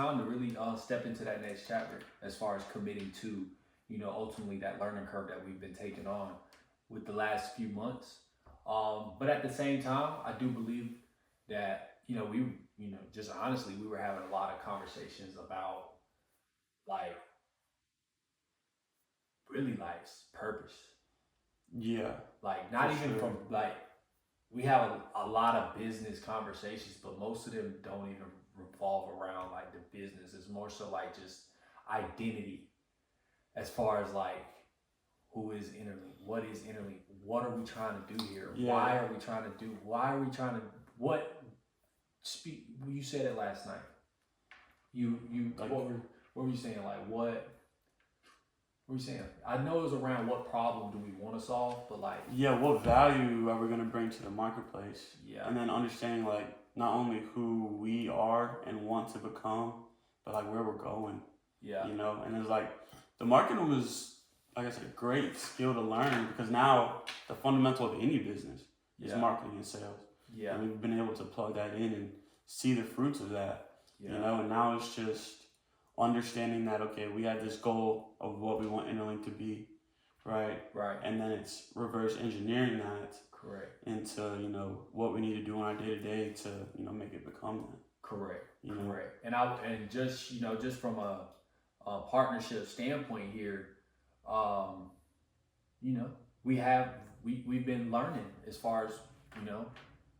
time to really step into that next chapter as far as committing to, ultimately that learning curve that we've been taking on with the last few months. But at the same time, I do believe that, just honestly, we were having a lot of conversations about like really life's purpose. Yeah, Like, not for even sure. from like, we have a lot of business conversations, but most of them don't even revolve around like the business. It's more so like just identity as far as like who is Interlink, what is Interlink, what are we trying to do here, Yeah. why are we trying to do, why are we trying to, what speak. You said it last night. You Like, what were you saying? Like what were you saying? I know it was around what problem do we want to solve, but like yeah, what value are we going to bring to the marketplace? yeah, And then understanding, like, not only who we are and want to become, but like where we're going, yeah, And it's like, the marketing was, like I said, a great skill to learn because now the fundamental of any business is yeah, marketing and sales. yeah, And we've been able to plug that in and see the fruits of that, yeah, And now it's just understanding that, okay, we have this goal of what we want Interlink to be, right? right, And then it's reverse engineering that correct, into, what we need to do on our day to day to, make it become that, correct, you know? correct. And just just from a partnership standpoint here, um, you know, we have we've been learning as far as you know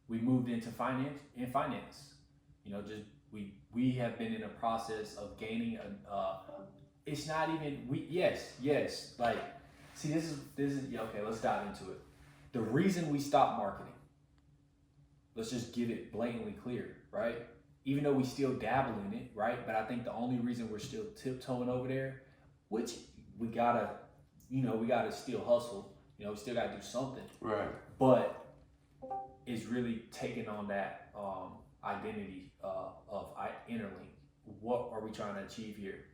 we moved into finance. Just we have been in a process of gaining a. It's not even we. Yes. Like, see, this is yeah, okay. Let's dive into it. The reason we stopped marketing. Let's just give it blatantly clear, right? Even though we still dabble in it, right? But I think the only reason we're still tiptoeing over there, which we gotta, we gotta still hustle. We still gotta do something. Right. But is really taking on that identity of Interlink. What are we trying to achieve here,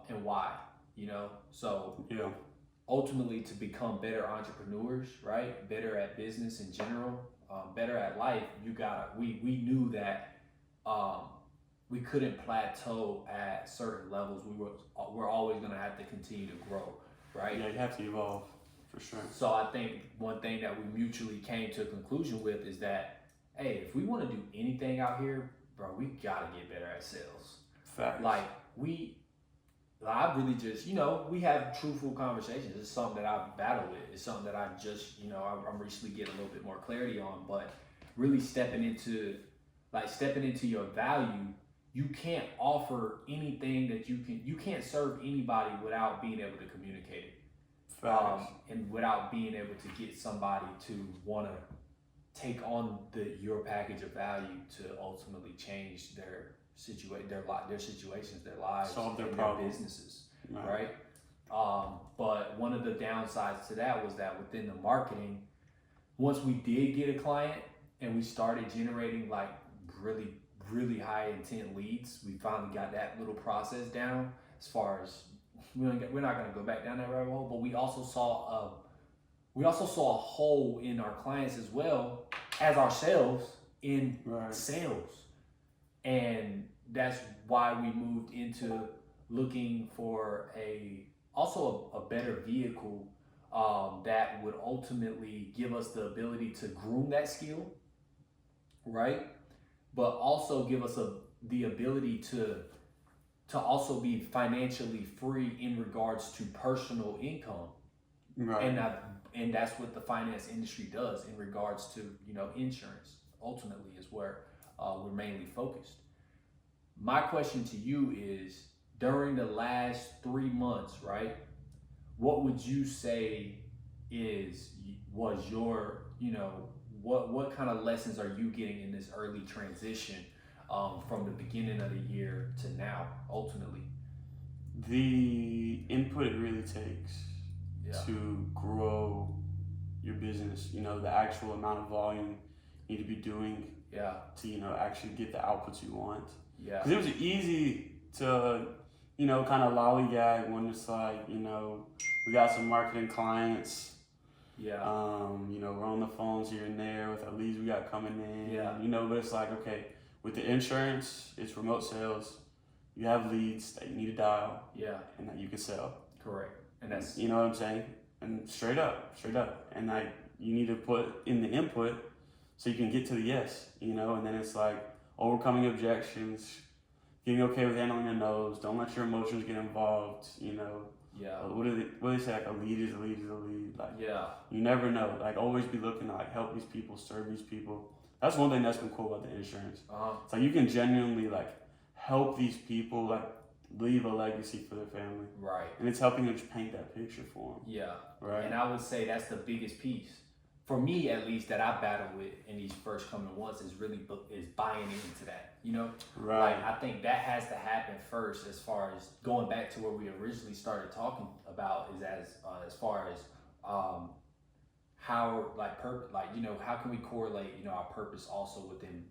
and why? So Yeah. ultimately to become better entrepreneurs, right? Better at business in general, better at life. We knew that um, we couldn't plateau at certain levels. We're always going to have to continue to grow, right? Yeah, you have to evolve, for sure. So I think one thing that we mutually came to a conclusion with is that, hey, if we want to do anything out here, bro, we gotta get better at sales. Facts. Like I really just, we have truthful conversations. It's something that I've battled with. It's something that I just, I'm recently getting a little bit more clarity on. But really stepping into your value, you can't offer anything that you can't serve anybody without being able to communicate it. Facts. And without being able to get somebody to want to take on your package of value to ultimately change their situations, their lives, Solve their and problem. their businesses, right? But one of the downsides to that was that within the marketing, once we did get a client and we started generating like really, really high intent leads, we finally got that little process down. As far as we're not going to go back down that rabbit hole, but we also saw a hole in our clients as well as ourselves in sales. And that's why we moved into looking for a better vehicle that would ultimately give us the ability to groom that skill, right? But also give us the ability to also be financially free in regards to personal income. Right. And that's what the finance industry does in regards to insurance. Ultimately, is where we're mainly focused. My question to you is: during the last 3 months, right? What would you say was your what kind of lessons are you getting in this early transition from the beginning of the year to now? Ultimately, the input it really takes yeah, to grow your business, the actual amount of volume you need to be doing yeah, to, actually get the outputs you want. yeah, Because it was easy to, kind of lollygag when it's like, we got some marketing clients. yeah, We're on the phones here and there with our leads we got coming in. yeah, But it's like, okay, with the insurance, it's remote sales. you have leads that you need to dial Yeah. and that you can sell. Correct. And that's You know what I'm saying? And straight up. And like you need to put in the input so you can get to the yes, you know, and then it's like overcoming objections, getting okay with handling a no's, don't let your emotions get involved, you know. yeah. What do they say? Like a lead is a lead is a lead. Like Yeah. you never know. Like always be looking to like help these people, serve these people. That's one thing that's been cool about the insurance. So you can genuinely like help these people like leave a legacy for their family. Right. And it's helping them just paint that picture for them. Yeah. Right. And I would say that's the biggest piece. For me, at least, that I battle with in these first coming ones is really is buying into that. You know, Right. Like, I think that has to happen first, as far as going back to where we originally started talking about, is as far as how how can we correlate our purpose also within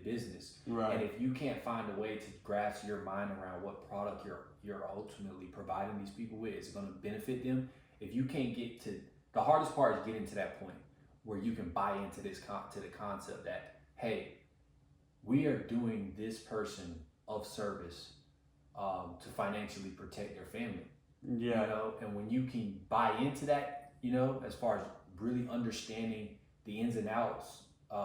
business. Right. And if you can't find a way to grasp your mind around what product you're ultimately providing these people with is going to benefit them, if you can't get to the hardest part is getting to that point where you can buy into this to the concept that, hey, we are doing this person of service to financially protect their family. Yeah. And when you can buy into that, as far as really understanding the ins and outs,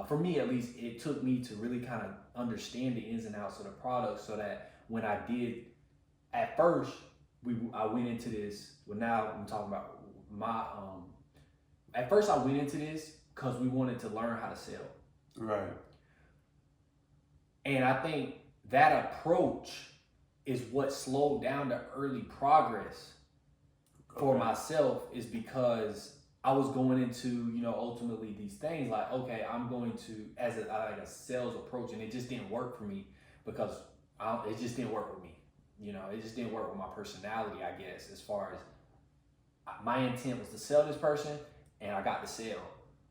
for me at least, it took me to really kind of understand the ins and outs of the product, so that when I did, at first, I went into this. Well, now I'm talking about my. At first, I went into this because we wanted to learn how to sell. Right. And I think that approach is what slowed down the early progress for myself, is because I was going into, ultimately these things like, okay, I'm going to, as a sales approach, and it just didn't work for me because it just didn't work with me. It just didn't work with my personality, I guess, as far as my intent was to sell this person, and I got the sale.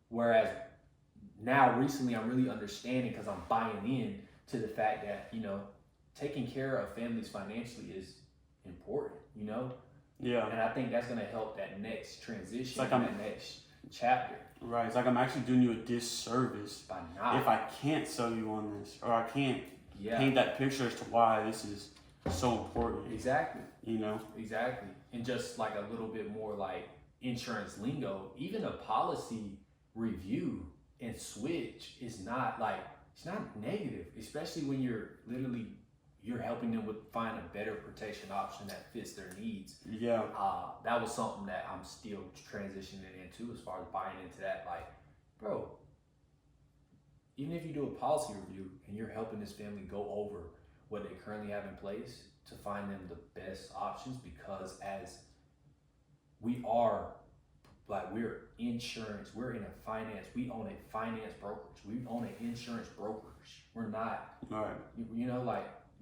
Whereas now recently I'm really understanding, because I'm buying in to the fact that, taking care of families financially is important, Yeah. And I think that's going to help that next transition, like that next chapter. Right. It's like I'm actually doing you a disservice By not. if I can't sell you on this, or I can't Yeah. paint that picture as to why this is so important. Exactly. Exactly. And just like a little bit more like insurance lingo, even a policy review and switch is not it's not negative, especially when you're helping them find a better protection option that fits their needs. Yeah. That was something that I'm still transitioning into, as far as buying into that. Like, bro, even if you do a policy review and you're helping this family go over what they currently have in place to find them the best options, because as we're insurance, we're in a finance, we own a finance brokerage, we own an insurance brokerage. We're not, Right.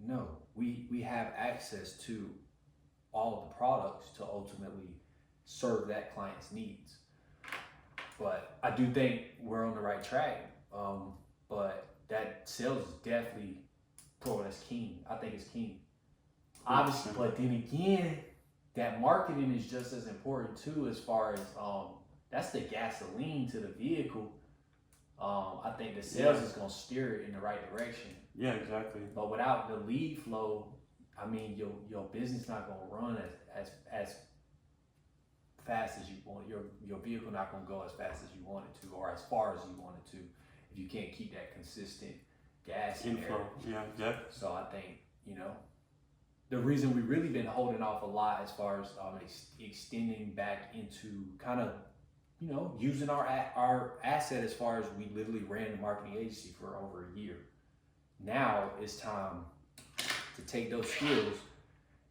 No, we have access to all of the products to ultimately serve that client's needs. But I do think we're on the right track. But that sales is definitely, that's king. I think it's king. Obviously, but then again, that marketing is just as important too, as far as that's the gasoline to the vehicle. I think the sales is gonna steer it in the right direction. Yeah, exactly. But without the lead flow, I mean, your business not gonna run as fast as you want. Your vehicle not gonna go as fast as you want it to, or as far as you want it to, if you can't keep that consistent gas in there. Inflow. Yeah, exactly. So I think, the reason we've really been holding off a lot as far as extending back into kind of, using our asset, as far as we literally ran the marketing agency for over a year. Now it's time to take those skills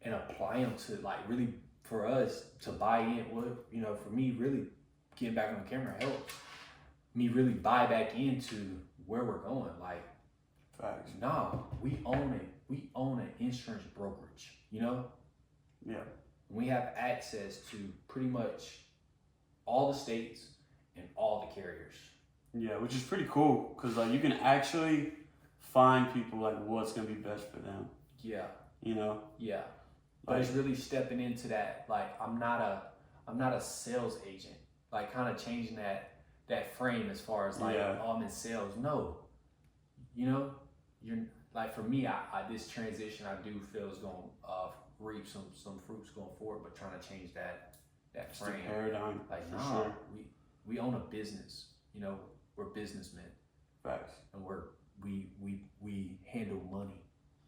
and apply them to really, for us to buy in. Well, for me, really getting back on the camera helps me really buy back into where we're going. Like, Facts. no, we own it. We own an insurance brokerage, Yeah. We have access to pretty much all the states and all the carriers. Yeah, which is pretty cool, because you can actually find people what's gonna be best for them. Yeah. Yeah. But it's really stepping into that. I'm not a sales agent. Kind of changing that frame, as far as I'm in sales. No, like for me, this transition I do feel is going to reap some fruits going forward, but trying to change that It's the frame. paradigm, Like, for nah, sure. we own a business. You know, we're businessmen, Facts. and we handle money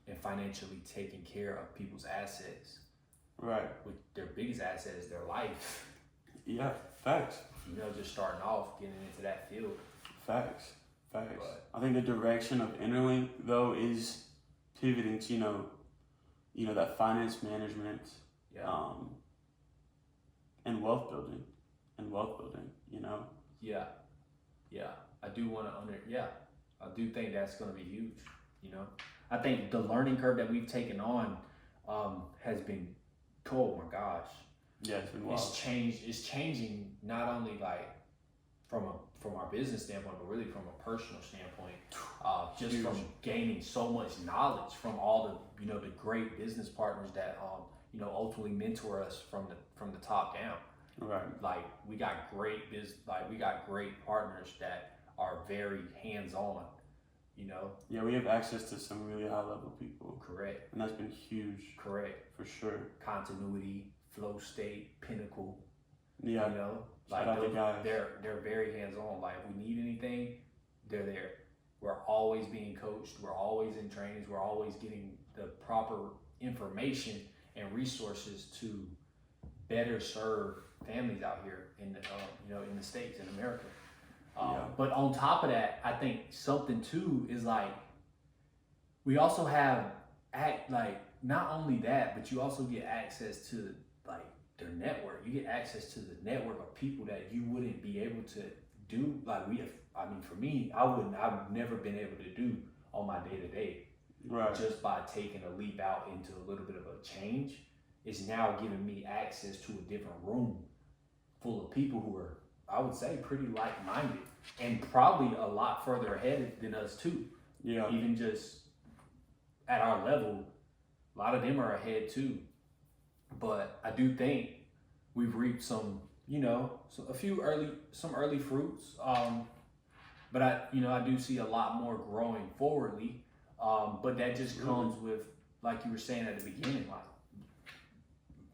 and financially taking care of people's assets. Right. With their biggest asset is their life. Yeah, facts. You know, just starting off, getting into that field. Facts. Facts. But I think the direction of Innerlink though is pivoting to that finance management, yeah, and wealth building, yeah, yeah. I do want to I do think that's going to be huge. You know, I think the learning curve that we've taken on has been, oh my gosh, Yeah, it's been wild. It's changing not only like from our business standpoint, but really from a personal standpoint. Just Huge. from gaining so much knowledge from all the the great business partners that ultimately mentor us from the top down. Right. Like we got great partners that are very hands on. You know. Yeah, we have access to some really high level people. Correct. And that's been huge. Correct. For sure. Continuity, flow state, pinnacle. Yeah. You know, like Shout out to guys. they're very hands on. Like if we need anything, they're there. We're always being coached. We're always in trainings. We're always getting the proper information and resources to better serve families out here in the in the States, in America. But on top of that, I think something too is like we also have not only that, but you also get access to like their network. You get access to the network of people that you wouldn't be able to do like we have. I mean, for me, I've never been able to do on my day to day. Right. Just by taking a leap out into a little bit of a change, it's now giving me access to a different room full of people who are, I would say, pretty like-minded and probably a lot further ahead than us too. Yeah. Even just at our level, a lot of them are ahead too. But I do think we've reaped some early fruits. But I do see a lot more growing forwardly. But that just comes with, like you were saying at the beginning, like,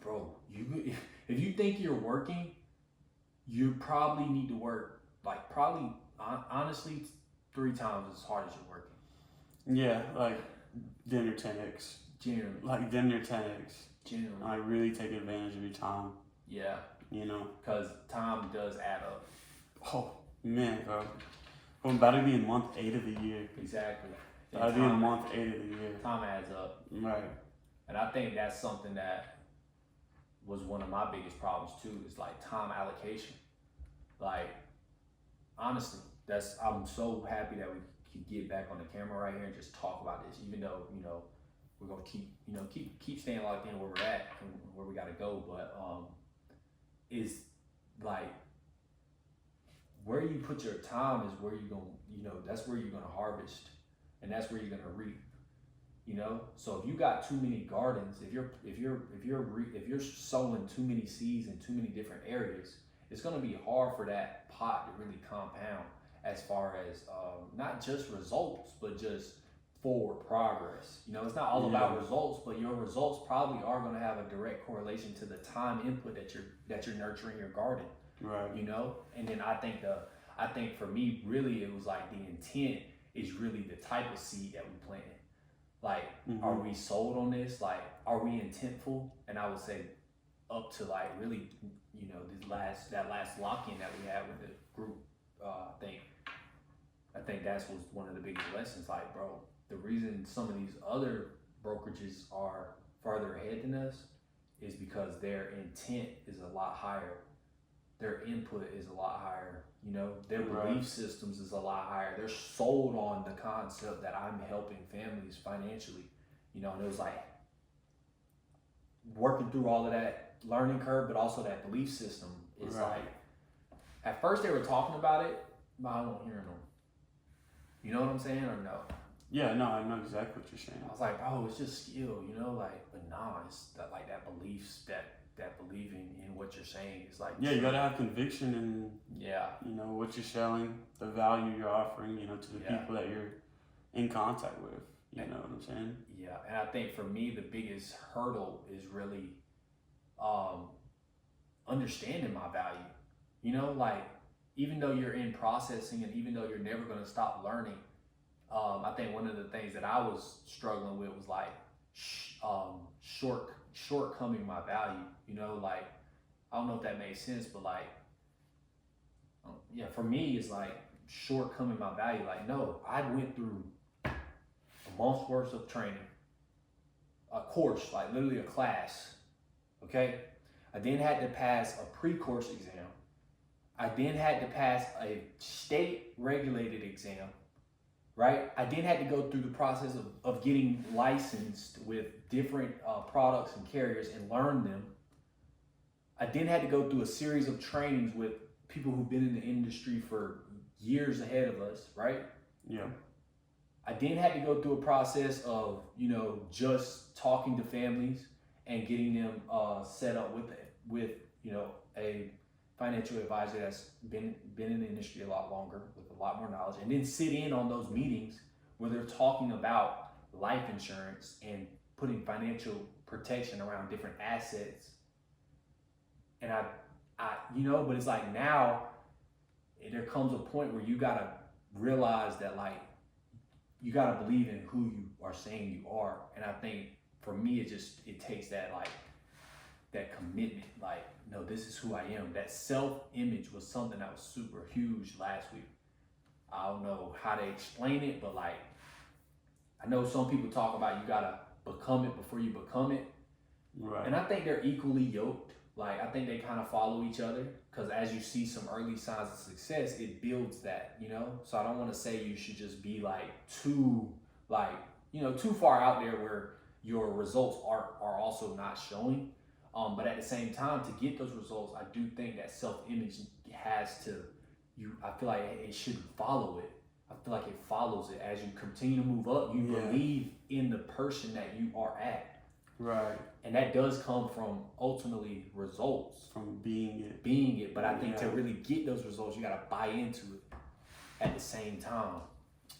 bro, if you think you're working, you probably need to work honestly 3 times as hard as you're working. Yeah, like dinner 10x. Generally. Like dinner 10x. Generally. I really take advantage of your time. Yeah. Because time does add up. Oh man, bro. I'm about to be in month 8 of the year. Exactly. I'll be in month 8 of the year. Time adds up. Right. And I think that's something that was one of my biggest problems too, is like time allocation. Like, honestly, I'm so happy that we could get back on the camera right here and just talk about this, even though, we're gonna keep staying locked in where we're at and where we gotta go. But is like where you put your time is where you're gonna, that's where you're gonna harvest, and that's where you're gonna reap. So if you got too many gardens, if you're sowing too many seeds in too many different areas, it's gonna be hard for that pot to really compound as far as not just results, but just forward progress. It's not all about results, but your results probably are gonna have a direct correlation to the time input that you're nurturing your garden. Right. And then I think for me, really, it was like the intent is really the type of seed that we planted. Like, are we sold on this? Like, are we intentful? And I would say up to like really, that last lock-in that we had with the group, I think that was one of the biggest lessons. Like, bro, the reason some of these other brokerages are farther ahead than us is because their intent is a lot higher. Their input is a lot higher. Their belief systems is a lot higher. They're sold on the concept that I'm helping families financially. And it was like working through all of that learning curve, but also that belief system is like, at first they were talking about it, but I don't hear them. You know what I'm saying, or no? Yeah, no, I know exactly what you're saying. I was like, oh, it's just skill, but nah, it's that beliefs, that believing in what you're saying is like. Yeah, you gotta have conviction in what you're selling, the value you're offering, to the people that you're in contact with. You know what I'm saying? Yeah, and I think for me the biggest hurdle is really understanding my value. You know, like even though you're in processing and even though you're never going to stop learning, I think one of the things that I was struggling with was like shortcoming my value. You know, like I don't know if that makes sense, but like yeah, for me it's like shortcoming my value. Like no, I went through a month's worth of training, a course, like literally a class. Okay, I then had to pass a pre-course exam. I then had to pass a state regulated exam, right? I then had to go through the process of getting licensed with different products and carriers and learn them. I then had to go through a series of trainings with people who've been in the industry for years ahead of us, right? Yeah. I then had to go through a process of, you know, just talking to families and getting them set up with you know, a financial advisor that's been in the industry a lot longer with a lot more knowledge, and then sit in on those meetings where they're talking about life insurance and putting financial protection around different assets. And I you know, but it's like now there comes a point where you gotta realize that like you gotta believe in who you are saying you are. And I think for me it takes that like that commitment, like, no, this is who I am. That self-image was something that was super huge last week. I don't know how to explain it, but like, I know some people talk about you gotta become it before you become it. Right. And I think they're equally yoked. Like, I think they kind of follow each other, because as you see some early signs of success, it builds that, you know? So I don't want to say you should just be like too far out there where your results are also not showing. But at the same time, to get those results, I do think that self-image has to, I feel like it should follow it. I feel like it follows it. As you continue to move up, you believe in the person that you are at. Right. And that does come from ultimately results. From being it. But I think to really get those results, you got to buy into it at the same time.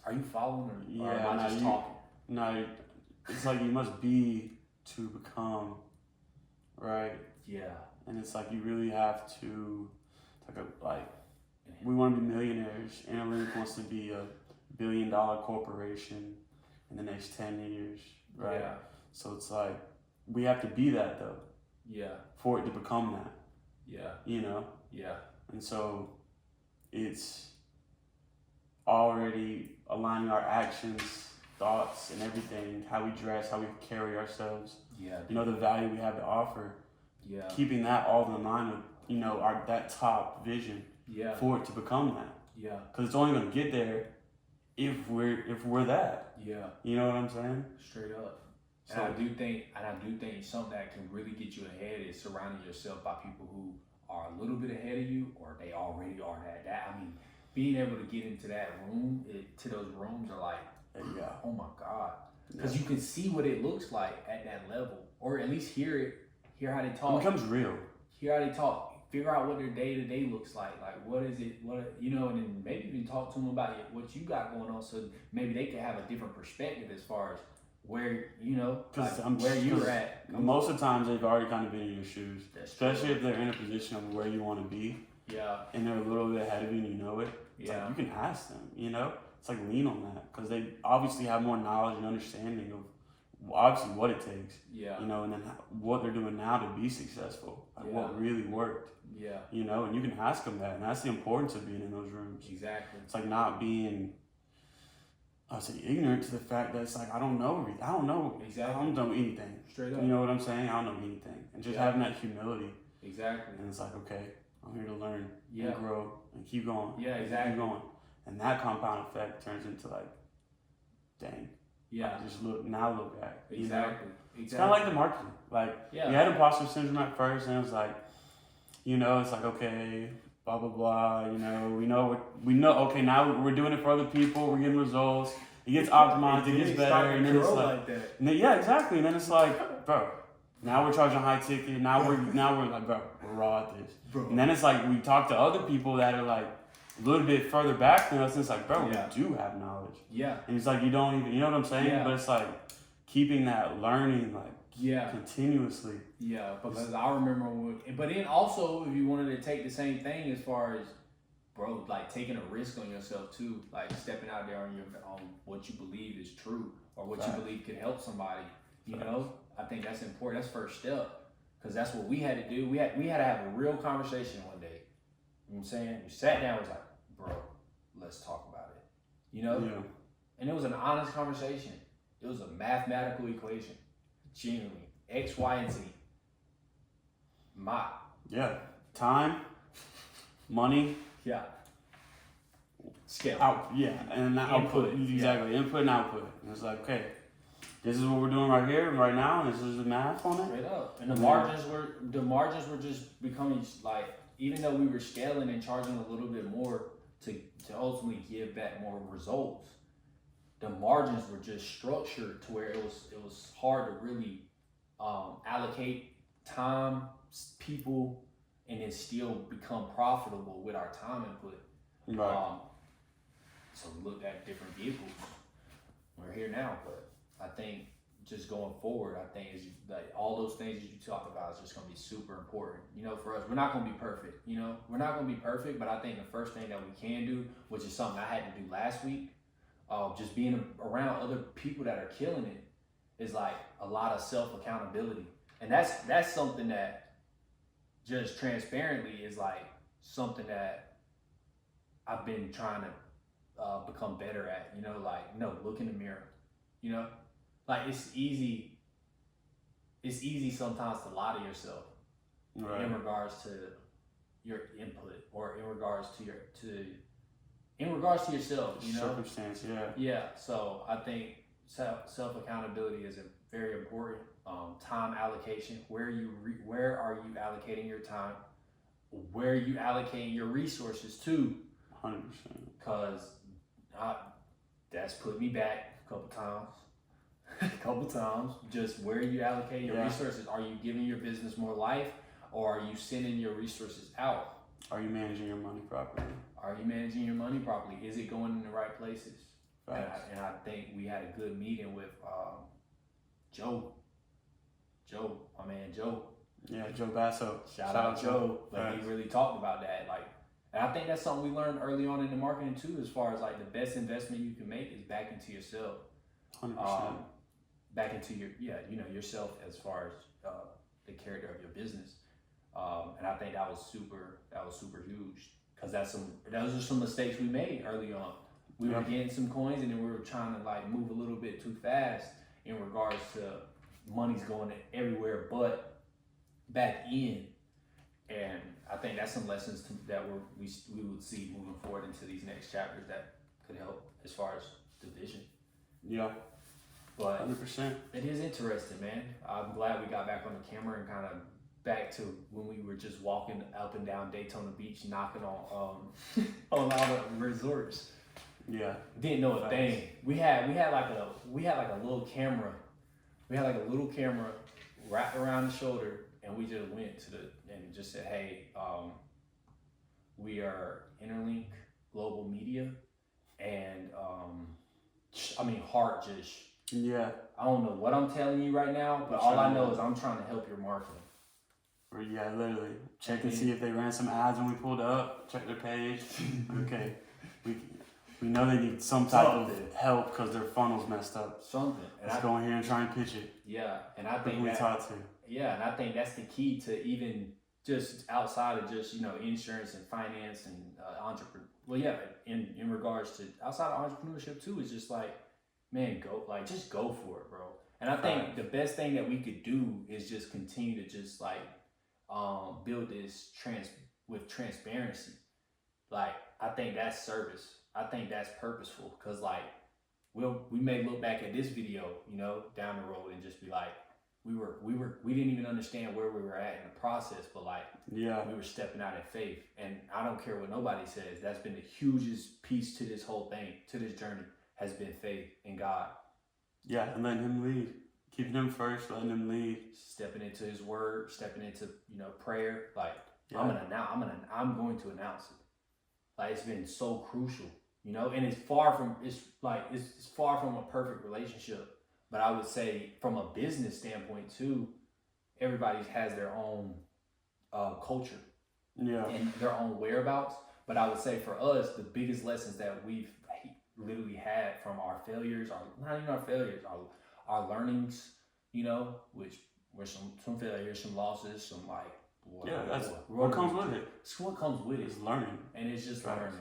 Are you following or am I just talking? No, it's like you must be to become. Right. Yeah. And it's like you really have to, we want to be millionaires. Innerlink wants to be a $1 billion corporation in the next 10 years, right? Yeah. So it's like we have to be that though. Yeah. For it to become that. Yeah. You know. Yeah. And so it's already aligning our actions, thoughts, and everything, how we dress, how we carry ourselves. Yeah. You know, the value we have to offer. Yeah. Keeping that all in line with, you know, that top vision. Yeah. For it to become that. Yeah. Because it's only going to get there if we're that. Yeah. You know what I'm saying? Straight up. So, and I do think something that can really get you ahead is surrounding yourself by people who are a little bit ahead of you, or they already are that. I mean, being able to get into that room, to those rooms are like, oh my God. Because you can see what it looks like at that level, or at least hear how they talk. It becomes real. Hear how they talk. Figure out what their day-to-day looks like. Like, what is it? And then maybe even talk to them about what you got going on, so maybe they can have a different perspective as far as where, where you're at. Most of the times they've already kind of been in your shoes, especially true. if they're in a position of where you want to be. Yeah. And they're a little bit ahead of you and you know it. It's Yeah. like you can ask them, you know? It's like lean on that, because they obviously have more knowledge and understanding of obviously what it takes. Yeah. You know, and then what they're doing now to be successful. Like what really worked. Yeah. You know, and you can ask them that, and that's the importance of being in those rooms. Exactly. It's like not being, I would say, ignorant to the fact that it's like I don't know. Exactly. I don't know anything. Straight up. You know what I'm saying? I don't know anything, and just having that humility. Exactly. And it's like, okay, I'm here to learn and grow and keep going. Yeah, exactly. Keep going, and that compound effect turns into like, dang. Yeah. Like just look back. Exactly. You know? It's Exactly. kind of like the marketing. Like we had imposter syndrome at first, and it was like, you know, it's like, okay, blah blah blah. You know, we know. Okay, now we're doing it for other people. We're getting results. It gets optimized. It gets better, and then it's like that. And then, yeah, exactly. And then it's like, bro, now we're charging high ticket. Now we're like, bro, we're raw at this. Bro. And then it's like we talk to other people that are like, a little bit further back than us. And it's like, bro, Yeah. we do have knowledge. Yeah. And it's like, you don't even, you know what I'm saying? Yeah. But it's like keeping that learning, like, Yeah. continuously. Yeah, because I remember but then also if you wanted to take the same thing as far as, bro, like taking a risk on yourself too, like stepping out there on what you believe is true or what you believe could help somebody. You know, I think that's important. That's first step, because that's what we had to do. We had to have a real conversation one day. You know what I'm saying? We sat down. Was like, bro, let's talk about it. You know, and it was an honest conversation. It was a mathematical equation, genuinely X, Y, and Z. Time, money. Yeah. Scale. Out. Yeah, and output. Exactly. Input and output. And it's like, okay, this is what we're doing right here, right now, and this is the math on it. Straight up. And the margins were just becoming like, even though we were scaling and charging a little bit more to ultimately give back more results, the margins were just structured to where it was hard to really allocate time, people, and then still become profitable with our time input. Right. So we looked at different vehicles. We're here now, but I think just going forward, I think is like all those things that you talk about is just going to be super important. You know, for us, we're not going to be perfect. You know, we're not going to be perfect, but I think the first thing that we can do, which is something I had to do last week, just being around other people that are killing it, is like a lot of self accountability, and that's something that just transparently is like something that I've been trying to become better at. You know, like look in the mirror. You know, like it's easy sometimes to lie to yourself in regards to your input or in regards to yourself, you know? Circumstance, Yeah, so I think self accountability is very important. Time allocation, where are you allocating your time? Where are you allocating your resources to? 100%. Because that's put me back a couple times. Just where are you allocating your resources? Are you giving your business more life, or are you sending your resources out? Are you managing your money properly? Is it going in the right places? And I think we had a good meeting with Joe, my man Joe. Yeah, Joe Basso. Shout out Joe. Like, he really talked about that. Like, and I think that's something we learned early on in the marketing too, as far as like the best investment you can make is back into yourself. 100%. Back into yourself as far as the character of your business. And I think that was super huge, because those are some mistakes we made early on. We were getting some coins, and then we were trying to like move a little bit too fast in regards to money's going everywhere but back in. And I think that's some lessons that we would see moving forward into these next chapters that could help as far as division. Yeah. But 100%. It is interesting, man. I'm glad we got back on the camera and kind of back to when we were just walking up and down Daytona Beach, knocking on on all the resorts. Yeah. Didn't know a thing. We had like a little camera. We had like a little camera wrapped around the shoulder, and we just went and just said, hey, we are Innerlink Global Media, and heart just. Yeah. I don't know what I'm telling you right now, but all I know is I'm trying to help your marketing. Yeah, literally. Check and see if they ran some ads when we pulled up. Check their page. Okay. We know they need some type of help because their funnel's messed up. Something. Let's go in here and try and pitch it. Yeah, and I think we talk to. Yeah, and I think that's the key to even just outside of just insurance and finance and entrepreneur. Well, yeah, in regards to outside of entrepreneurship too, is just like, man, just go for it, bro. And I think the best thing that we could do is just continue to just like build this with transparency. Like, I think that's service. I think that's purposeful, because like we may look back at this video, down the road and just be like, we didn't even understand where we were at in the process, but like we were stepping out in faith. And I don't care what nobody says. That's been the hugest piece to this whole thing, to this journey, has been faith in God. Yeah, and letting Him lead. Keeping Him first, letting Him lead. Stepping into His Word, stepping into prayer. Like I'm going to announce it. Like it's been so crucial, you know, and it's far from it's far from a perfect relationship. But I would say from a business standpoint too, everybody has their own culture and their own whereabouts. But I would say for us, the biggest lessons that we've literally had from our failures, or not even our failures, our learnings, you know, which were some failures, some losses, some like that's what comes with it. It's what comes with it. It's learning, and it's just learning.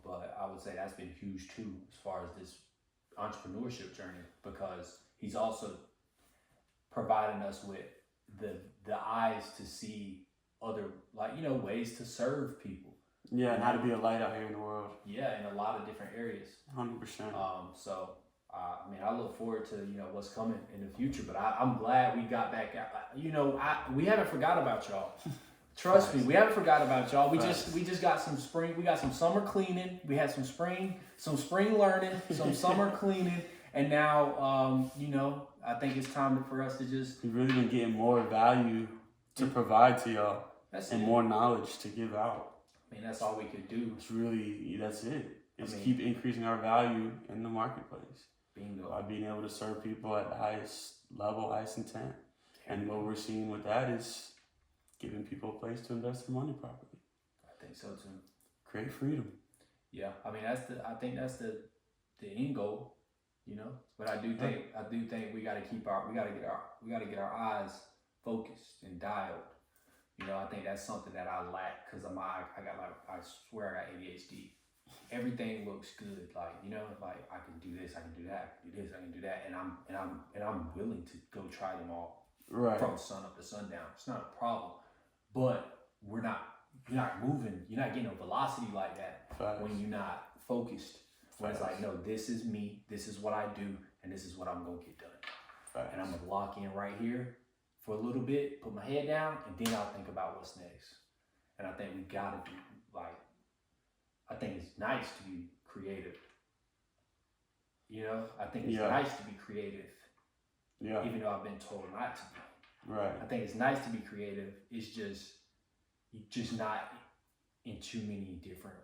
But I would say that's been huge too, as far as this entrepreneurship journey, because he's also providing us with the eyes to see other, like, you know, ways to serve people. Yeah, and how to be a light out here in the world. Yeah, in a lot of different areas. 100%. So I mean, I look forward to, you know, what's coming in the future. But I'm glad we got back out. You know, we haven't forgot about y'all. Trust me, we haven't forgot about y'all. We just got some spring. We got some summer cleaning. We had some spring learning, some summer cleaning, and now you know, I think it's time for us to just. We've really been getting more value to provide to y'all, and more knowledge to give out. I mean, that's all we could do. That's it. It's keep increasing our value in the marketplace. Bingo. By being able to serve people at the highest level, highest intent. And what we're seeing with that is giving people a place to invest their money properly. I think so too. Create freedom. Yeah, I mean I think that's the end goal, you know. But I do think we gotta get our eyes focused and dialed. You know, I think that's something that I lack because I swear I got ADHD. Everything looks good, like, you know, like I can do this, I can do that, I can do this, I can do that, and I'm willing to go try them all, right, from sun up to sundown. It's not a problem, but you're not moving, you're not getting a velocity like that. Facts. When you're not focused. When it's like, no, this is me, this is what I do, and this is what I'm gonna get done. Facts. And I'm gonna lock in right here for a little bit, put my head down, and then I'll think about what's next. And I think we gotta be like. I think it's nice to be creative. You know, I think it's nice to be creative. Yeah. Even though I've been told not to be. Right. I think it's nice to be creative. It's just not in too many different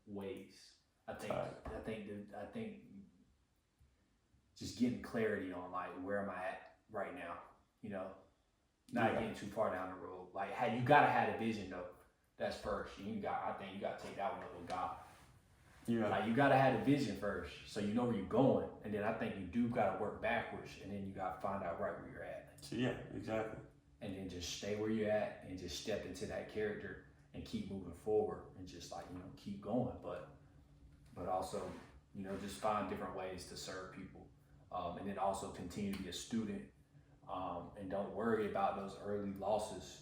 ways. I think just getting clarity on, like, where am I at right now? You know, not getting too far down the road. Like, you gotta have a vision though. That's first. I think you gotta take that one up with God. Yeah. Like, you gotta have a vision first, so you know where you're going, and then I think you do gotta work backwards, and then you gotta find out right where you're at. So yeah, exactly. And then just stay where you're at, and just step into that character, and keep moving forward, and just, like, you know, keep going. But also, you know, just find different ways to serve people, and then also continue to be a student, and don't worry about those early losses.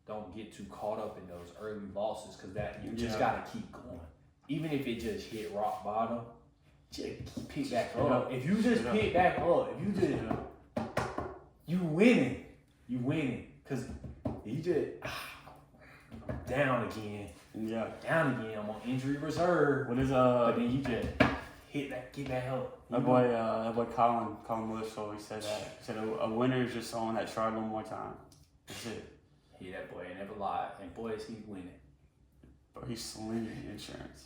Don't get too caught up in those early losses, because that you just gotta keep going. Even if it just hit rock bottom, just pick back up. If you just pick back up, you winning. You winning. Because you just down again. Yeah. Down again. I'm on injury reserve. But then you just get back up. That boy Colin Bush always said that. He said a winner is just someone that tried one more time. That's it. Yeah, that boy ain't never lied. And boys, he's winning. Bro, he's slinging insurance.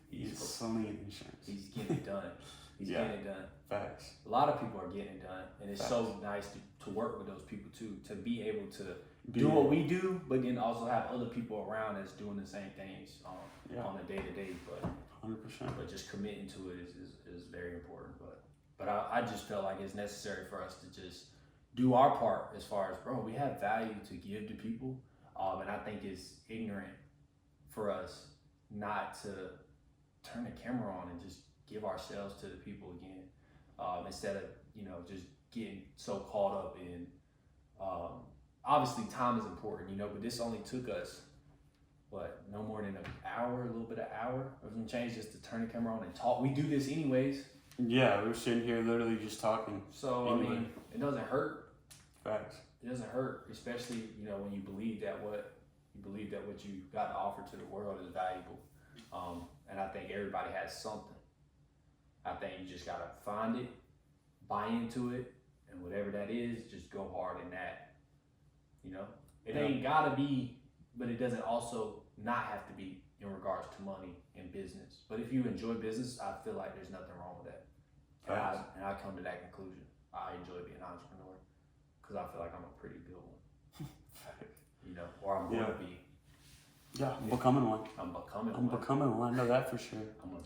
He's slinging insurance. He's getting it done. He's getting it done. Facts. A lot of people are getting it done. And it's so nice to work with those people too. To be able to do what we do, but then also have other people around that's doing the same things on a day-to-day. But 100%. But just committing to it is very important. But I just felt like it's necessary for us to just do our part as far as, bro, we have value to give to people. And I think it's ignorant for us not to turn the camera on and just give ourselves to the people again, instead of, you know, just getting so caught up in, obviously time is important, you know, but this only took us, no more than an hour, a little bit of an hour or some change, just to turn the camera on and talk. We do this anyways. Yeah, we're sitting here literally just talking. So, anyway. I mean, it doesn't hurt. Facts. It doesn't hurt, especially, you know, when you believe that what you got to offer to the world is valuable. And I think everybody has something. I think you just gotta find it, buy into it, and whatever that is, just go hard in that. You know, it ain't gotta be, but it doesn't also not have to be in regards to money and business. But if you enjoy business, I feel like there's nothing wrong with that. And I come to that conclusion. I enjoy being an entrepreneur because I feel like I'm a pretty good one. You know, or I'm going to be. Yeah, I'm becoming one. I'm becoming I'm one. becoming one. I know that for sure. I'm gonna